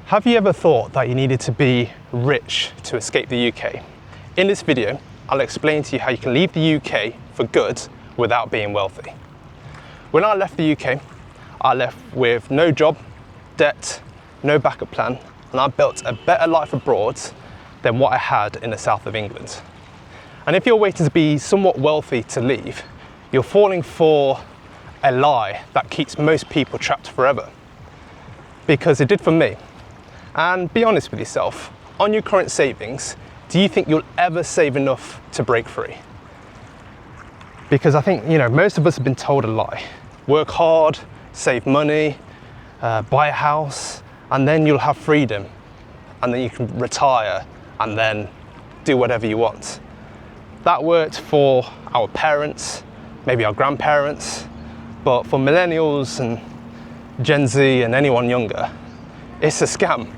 Have you ever thought that you needed to be rich to escape the UK? In this video, I'll explain to you how you can leave the UK for good without being wealthy. When I left the UK, I left with no job, debt, no backup plan, and I built a better life abroad than what I had in the south of England. And if you're waiting to be somewhat wealthy to leave, you're falling for a lie that keeps most people trapped forever. Because it did for me. And be honest with yourself, on your current savings, do you think you'll ever save enough to break free? Because I think, most of us have been told a lie. Work hard, save money, buy a house, and then you'll have freedom. And then you can retire and then do whatever you want. That worked for our parents, maybe our grandparents, but for millennials and Gen Z and anyone younger, it's a scam.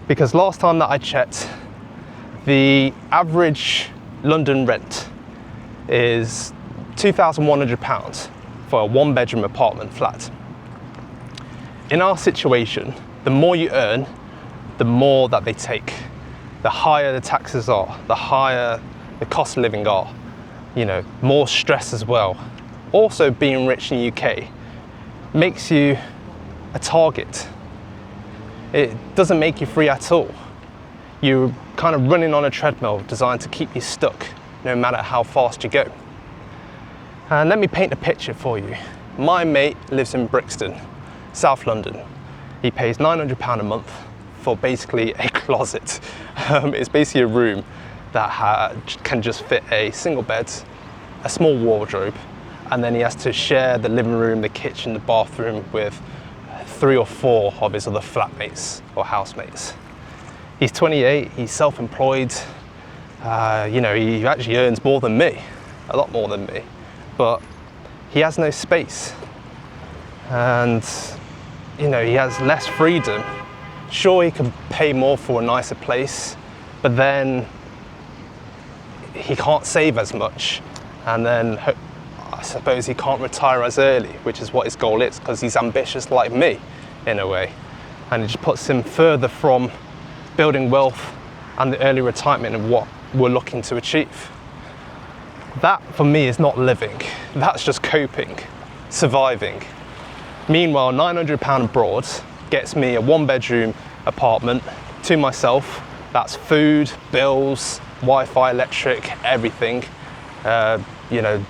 Because last time that I checked, the average London rent is £2,100 for a one-bedroom apartment flat. In our situation, the more you earn, the more that they take. The higher the taxes are, the higher the cost of living are, more stress as well. Also, being rich in the UK makes you a target. It doesn't make you free at all. You're kind of running on a treadmill designed to keep you stuck, no matter how fast you go. And let me paint a picture for you. My mate lives in Brixton, South London. He pays £900 a month for basically a closet. It's basically a room that can just fit a single bed, a small wardrobe, and then he has to share the living room, the kitchen, the bathroom with 3 or 4 of his other flatmates or housemates. He's 28, he's self-employed, he actually earns more than me, a lot more than me, but he has no space. And, he has less freedom. Sure, he can pay more for a nicer place, but then he can't save as much. And then I suppose he can't retire as early, which is what his goal is, because he's ambitious like me, in a way. And it just puts him further from building wealth and the early retirement of what we're looking to achieve. That, for me, is not living. That's just coping, surviving. Meanwhile, £900 abroad gets me a one-bedroom apartment to myself. That's food, bills, Wi-Fi, electric, everything.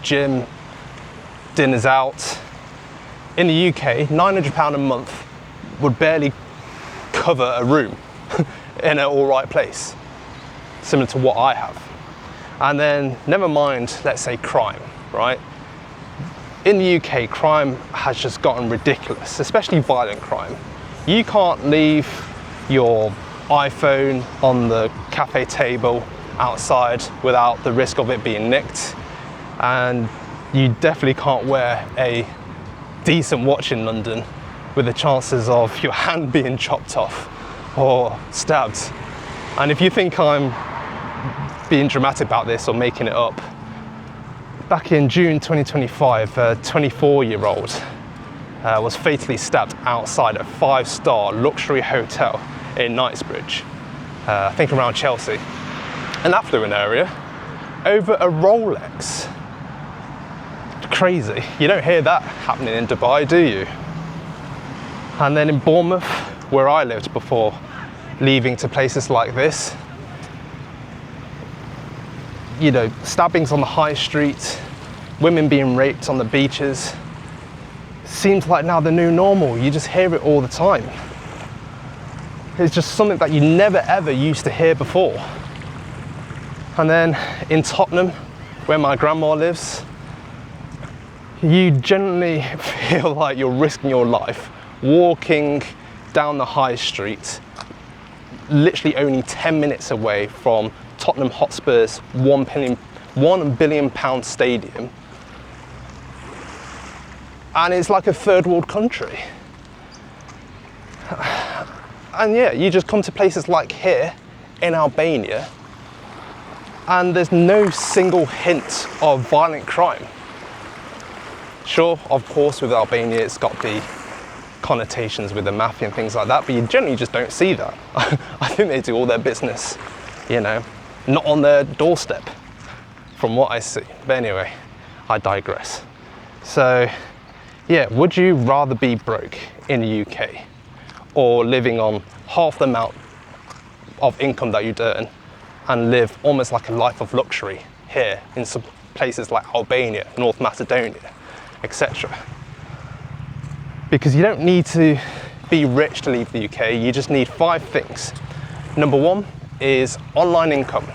Gym, dinners out. In the UK, £900 a month would barely cover a room in an all right place, similar to what I have. And then, never mind, let's say crime, right? In the UK, crime has just gotten ridiculous, especially violent crime. You can't leave your iPhone on the cafe table outside without the risk of it being nicked. And you definitely can't wear a decent watch in London with the chances of your hand being chopped off or stabbed. And if you think I'm being dramatic about this or making it up, back in June 2025, a 24-year-old was fatally stabbed outside a 5-star luxury hotel in Knightsbridge, I think around Chelsea, an affluent area, over a Rolex. Crazy. You don't hear that happening in Dubai, do you? And then in Bournemouth, where I lived before leaving to places like this, stabbings on the high street, women being raped on the beaches, seems like now the new normal. You just hear it all the time. It's just something that you never ever used to hear before. And then in Tottenham, where my grandma lives, you generally feel like you're risking your life walking down the high street, literally only 10 minutes away from Tottenham Hotspur's £1 billion stadium. And it's like a third world country. And yeah, you just come to places like here in Albania, and there's no single hint of violent crime. Sure, of course, with Albania, it's got the connotations with the mafia and things like that, but you generally just don't see that. I think they do all their business, you know, not on their doorstep, from what I see. But anyway, I digress. So yeah, would you rather be broke in the UK or living on half the amount of income that you'd earn and live almost like a life of luxury here in some places like Albania, North Macedonia, etc.? Because you don't need to be rich to leave the UK, you just need 5 things. Number 1 is online income.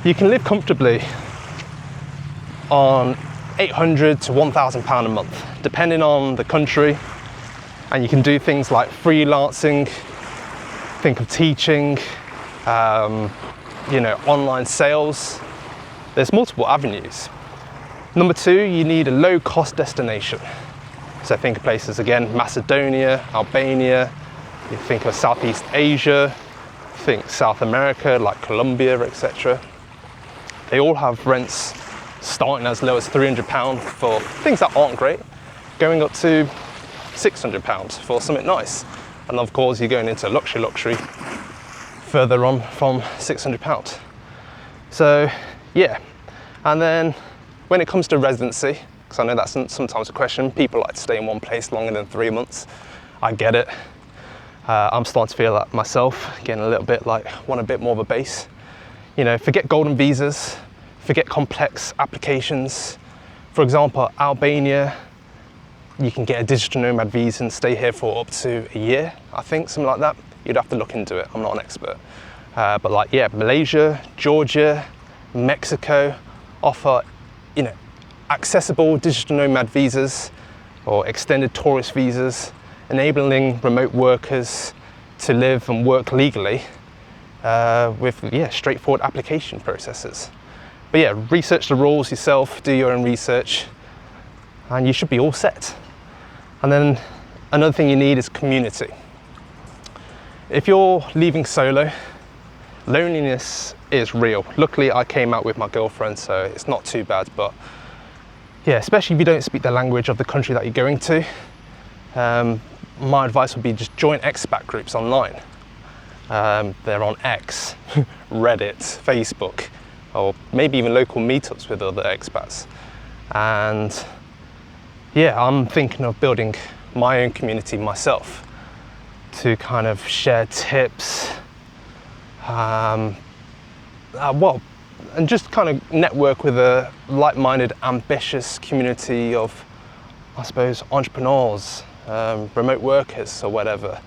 You can live comfortably on £800 to £1,000 a month, depending on the country, and you can do things like freelancing, think of teaching, you know, online sales. There's multiple avenues. Number 2, you need a low-cost destination. So think of places again, Macedonia, Albania, you think of Southeast Asia, think South America like Colombia, etc. They all have rents starting as low as £300 for things that aren't great, going up to £600 for something nice. And of course you're going into luxury further on from £600. So yeah, and then when it comes to residency, because I know that's sometimes a question, people like to stay in one place longer than 3 months. I get it. I'm starting to feel that myself, getting a little bit like, want a bit more of a base. You know, forget golden visas, forget complex applications. For example, Albania, you can get a digital nomad visa and stay here for up to a year, I think, something like that. You'd have to look into it, I'm not an expert. But like, yeah, Malaysia, Georgia, Mexico offer, you know, accessible digital nomad visas or extended tourist visas, enabling remote workers to live and work legally with straightforward application processes. But yeah, research the rules yourself, do your own research, and you should be all set. And then another thing you need is community. If you're leaving solo, loneliness is real. Luckily I came out with my girlfriend, so it's not too bad, but yeah, especially if you don't speak the language of the country that you're going to, my advice would be just join expat groups online. They're on X, Reddit, Facebook, or maybe even local meetups with other expats. And yeah, I'm thinking of building my own community myself to kind of share tips, and just kind of network with a like-minded, ambitious community of, I suppose, entrepreneurs, remote workers or whatever.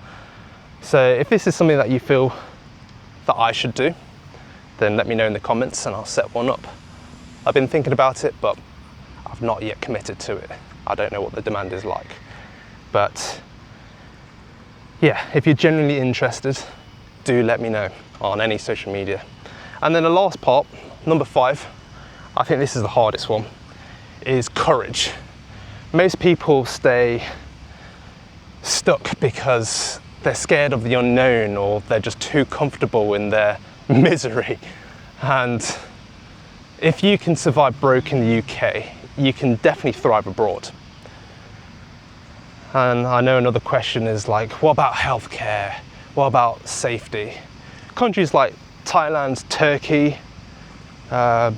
So if this is something that you feel that I should do, then let me know in the comments and I'll set one up. I've been thinking about it, but I've not yet committed to it. I don't know what the demand is like. But yeah, if you're genuinely interested, do let me know on any social media. And then the last part, number 5, I think this is the hardest one, is courage. Most people stay stuck because they're scared of the unknown, or they're just too comfortable in their misery. And if you can survive broke in the UK, you can definitely thrive abroad. And I know another question is like, what about healthcare? What about safety? Countries like Thailand, Turkey,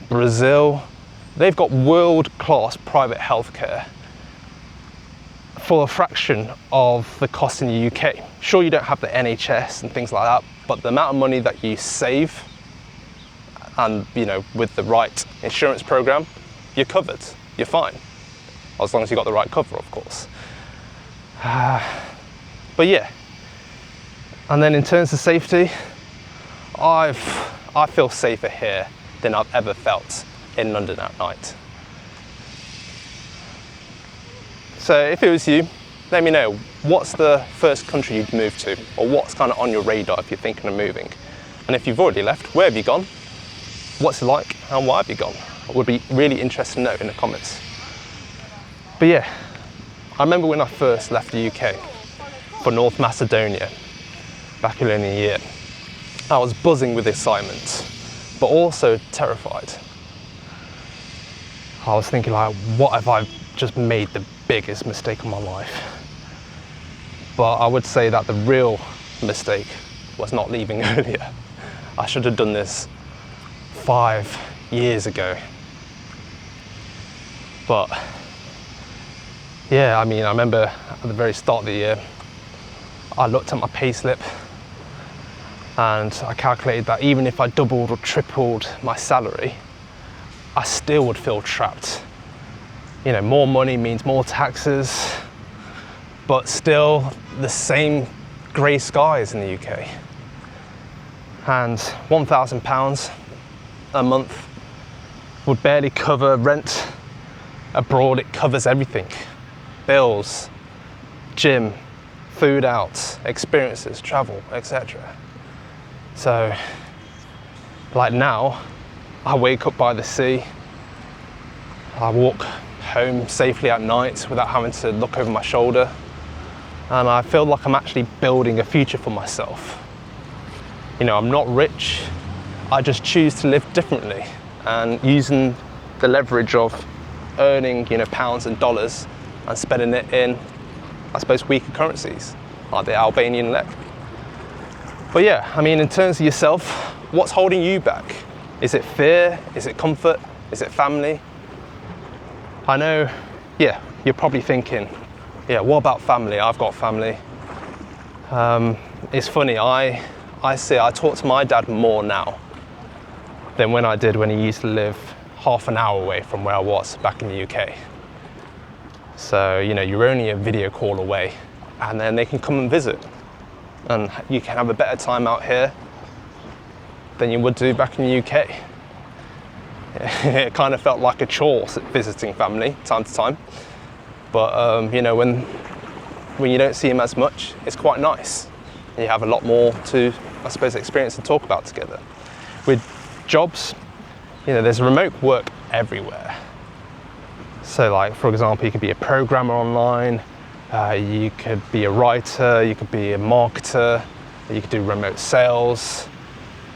Brazil, they've got world-class private healthcare for a fraction of the cost in the UK. Sure, you don't have the NHS and things like that, but the amount of money that you save, and you know, with the right insurance program, you're covered, you're fine. As long as you've got the right cover, of course. But yeah, and then in terms of safety, I feel safer here than I've ever felt in London at night. So if it was you, let me know, what's the first country you'd move to, or what's kind of on your radar if you're thinking of moving? And if you've already left, where have you gone? What's it like, and why have you gone? I would be really interested to know in the comments. But yeah, I remember when I first left the UK for North Macedonia, back earlier in the year, I was buzzing with excitement, but also terrified. I was thinking like, what if I've just made the biggest mistake of my life? But I would say that the real mistake was not leaving earlier. I should have done this 5 years ago. But yeah, I mean, I remember at the very start of the year, I looked at my payslip and I calculated that even if I doubled or tripled my salary, I still would feel trapped. You know, more money means more taxes, but still the same grey skies in the UK. And £1,000 a month would barely cover rent. Abroad, it covers everything. Bills, gym, food out, experiences, travel, etc. So, like now, I wake up by the sea, I walk home safely at night without having to look over my shoulder, and I feel like I'm actually building a future for myself. You know, I'm not rich, I just choose to live differently, and using the leverage of earning, you know, pounds and dollars and spending it in, I suppose, weaker currencies, like the Albanian lek. But yeah, I mean, in terms of yourself, what's holding you back? Is it fear? Is it comfort? Is it family? I know, yeah, you're probably thinking, yeah, what about family? I've got family. It's funny, I talk to my dad more now than when I did when he used to live half an hour away from where I was back in the UK. So, you know, you're only a video call away, and then they can come and visit, and you can have a better time out here than you would do back in the UK. It kind of felt like a chore visiting family time to time, but you know, when you don't see them as much, it's quite nice. You have a lot more to, I suppose, experience and talk about together. With jobs, you know, there's remote work everywhere. So, like, for example, you could be a programmer online, you could be a writer, you could be a marketer, you could do remote sales.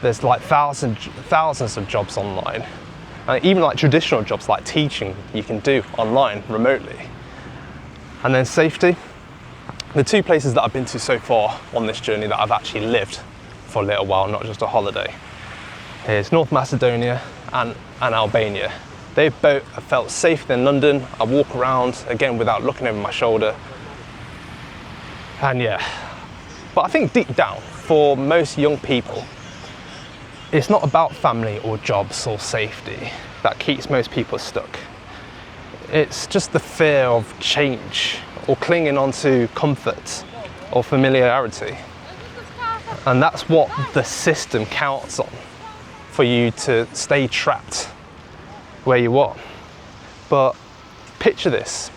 There's like thousands of jobs online. Even like traditional jobs like teaching, you can do online, remotely. And then safety. The two places that I've been to so far on this journey that I've actually lived for a little while, not just a holiday, is North Macedonia and Albania. They both have felt safer than London. I walk around, again, without looking over my shoulder. And yeah, but I think deep down, for most young people, it's not about family or jobs or safety that keeps most people stuck. It's just the fear of change or clinging on to comfort or familiarity. And that's what the system counts on for you to stay trapped where you are. But picture this.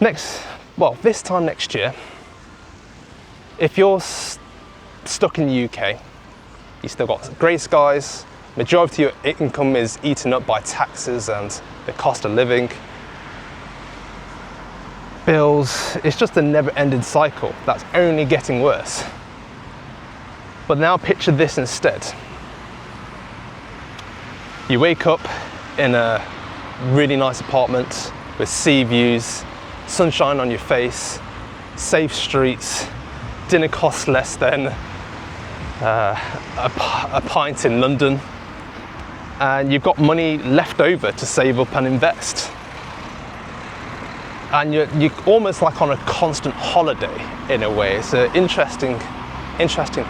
This time next year, if you're stuck in the UK, you still got grey skies, majority of your income is eaten up by taxes and the cost of living, bills, it's just a never-ending cycle that's only getting worse. But now picture this instead. You wake up in a really nice apartment with sea views, sunshine on your face, safe streets, dinner costs less than a pint in London, and you've got money left over to save up and invest. And you're almost like on a constant holiday in a way. It's an interesting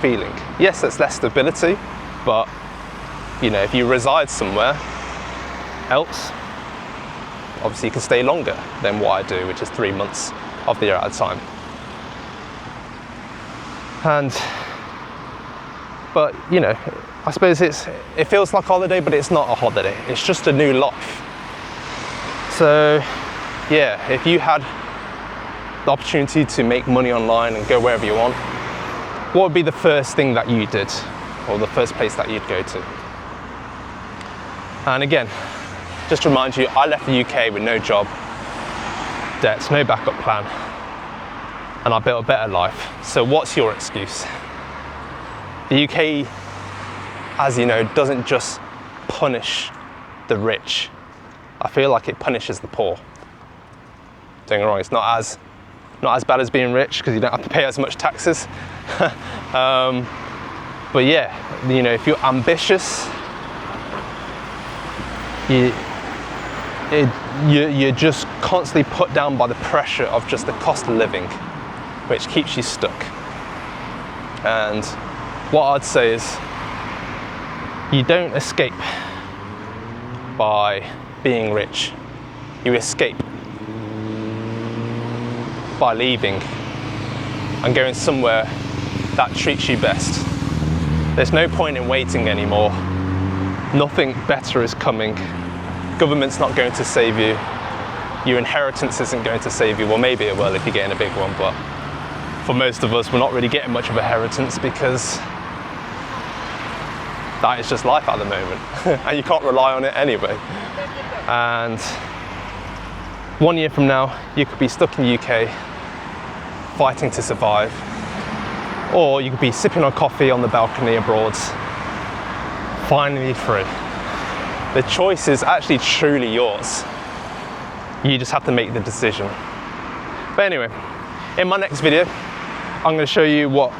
feeling. Yes, there's less stability, but you know, if you reside somewhere else, obviously you can stay longer than what I do, which is 3 months of the year at a time. But you know, I suppose it feels like a holiday, but it's not a holiday. It's just a new life. So yeah, if you had the opportunity to make money online and go wherever you want, what would be the first thing that you did, or the first place that you'd go to? And again, just to remind you, I left the UK with no job, debts, no backup plan, and I built a better life. So what's your excuse? The UK, as you know, doesn't just punish the rich. I feel like it punishes the poor. Don't get me wrong, it's not as Not as bad as being rich because you don't have to pay as much taxes. But yeah, you know, if you're ambitious, you're just constantly put down by the pressure of just the cost of living, which keeps you stuck. And what I'd say is, you don't escape by being rich. You escape by leaving and going somewhere that treats you best. There's no point in waiting anymore. Nothing better is coming. Government's not going to save you. Your inheritance isn't going to save you. Well, maybe it will if you're getting a big one, but for most of us, we're not really getting much of a inheritance because that is just life at the moment. And you can't rely on it anyway. And 1 year from now, you could be stuck in the UK fighting to survive. Or you could be sipping on coffee on the balcony abroad, finally free. The choice is actually truly yours. You just have to make the decision. But anyway, in my next video, I'm going to show you what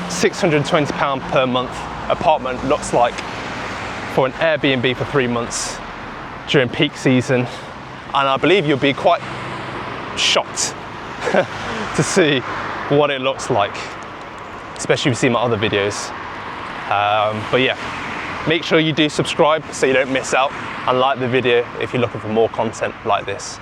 £620 per month apartment looks like for an Airbnb for 3 months during peak season. And I believe you'll be quite shocked to see what it looks like, especially if you see my other videos. But yeah, make sure you do subscribe so you don't miss out, and like the video if you're looking for more content like this.